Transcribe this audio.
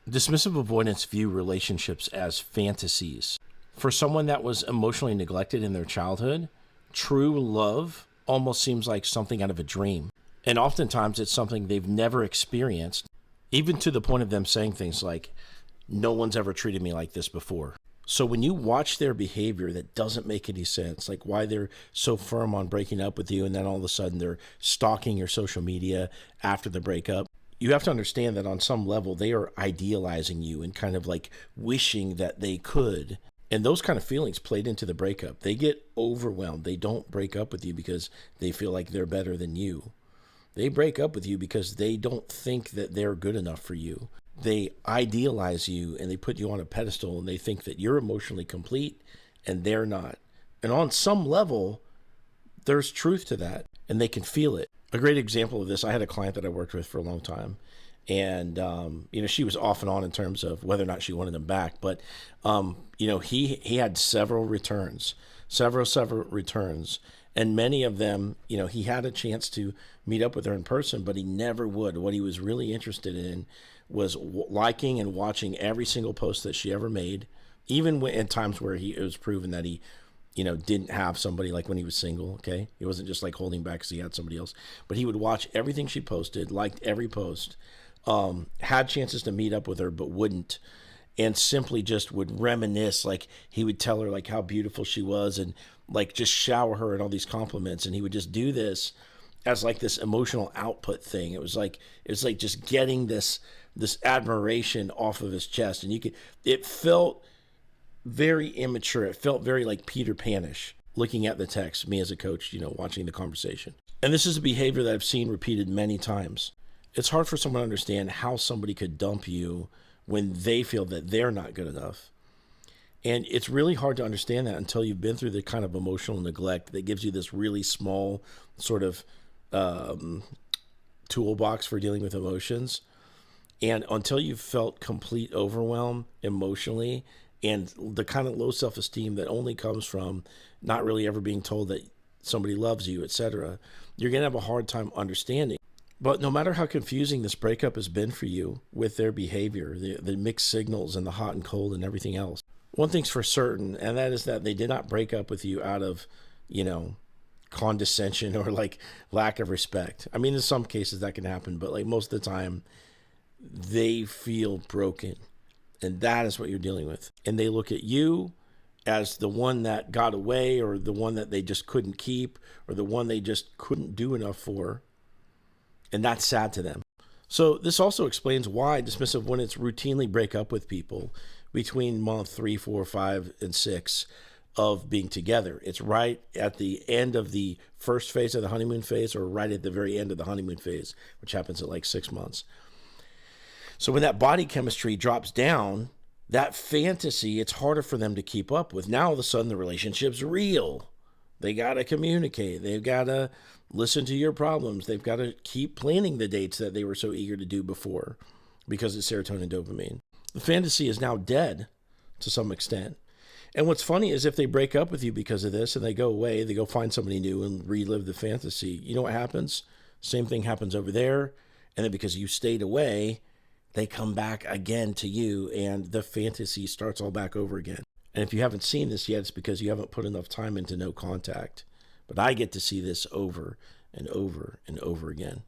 Dismissive avoidants view relationships as fantasies. For someone that was emotionally neglected in their childhood, true love almost seems like something out of a dream. And oftentimes it's something they've never experienced, even to the point of them saying things like, no one's ever treated me like this before. So when you watch their behavior that doesn't make any sense, like why they're so firm on breaking up with you and then all of a sudden they're stalking your social media after the breakup, you have to understand that on some level they are idealizing you and kind of like wishing that they could. And those kind of feelings played into the breakup. They get overwhelmed. They don't break up with you because they feel like they're better than you. They break up with you because they don't think that they're good enough for you. They idealize you and they put you on a pedestal and they think that you're emotionally complete and they're not. And on some level, there's truth to that and they can feel it. A great example of this, I had a client that I worked with for a long time. And, she was off and on in terms of whether or not she wanted him back. But, he had several returns. And many of them, he had a chance to meet up with her in person, but he never would. What he was really interested in was liking and watching every single post that she ever made, even when, at times where it was proven that he didn't have somebody, like when he was single, okay? He wasn't just like holding back because he had somebody else. But he would watch everything she posted, liked every post, had chances to meet up with her, but wouldn't, and simply just would reminisce. Like he would tell her like how beautiful she was and like just shower her in all these compliments. And he would just do this as like this emotional output thing. It was like just getting this admiration off of his chest. And it felt very immature. It felt very like Peter Panish looking at the text, me as a coach, watching the conversation. And this is a behavior that I've seen repeated many times. It's hard for someone to understand how somebody could dump you when they feel that they're not good enough. And it's really hard to understand that until you've been through the kind of emotional neglect that gives you this really small sort of toolbox for dealing with emotions. And until you've felt complete overwhelm emotionally and the kind of low self-esteem that only comes from not really ever being told that somebody loves you, etc., you're going to have a hard time understanding. But no matter how confusing this breakup has been for you with their behavior, the mixed signals and the hot and cold and everything else, one thing's for certain, and that is that they did not break up with you out of, condescension or like lack of respect. I mean, in some cases that can happen, but like most of the time, they feel broken. And that is what you're dealing with. And they look at you as the one that got away or the one that they just couldn't keep or the one they just couldn't do enough for. And that's sad to them. So this also explains why dismissive avoidants routinely break up with people between month 3, 4, 5, and 6 of being together. It's right at the end of the first phase of the honeymoon phase or right at the very end of the honeymoon phase, which happens at like 6 months. So when that body chemistry drops down, that fantasy, it's harder for them to keep up with. Now all of a sudden the relationship's real. They got to communicate. They've got to listen to your problems. They've got to keep planning the dates that they were so eager to do before because it's serotonin and dopamine. The fantasy is now dead to some extent. And what's funny is if they break up with you because of this and they go away, they go find somebody new and relive the fantasy, you know what happens? Same thing happens over there. And then because you stayed away, they come back again to you and the fantasy starts all back over again. And if you haven't seen this yet, it's because you haven't put enough time into no contact. But I get to see this over and over and over again.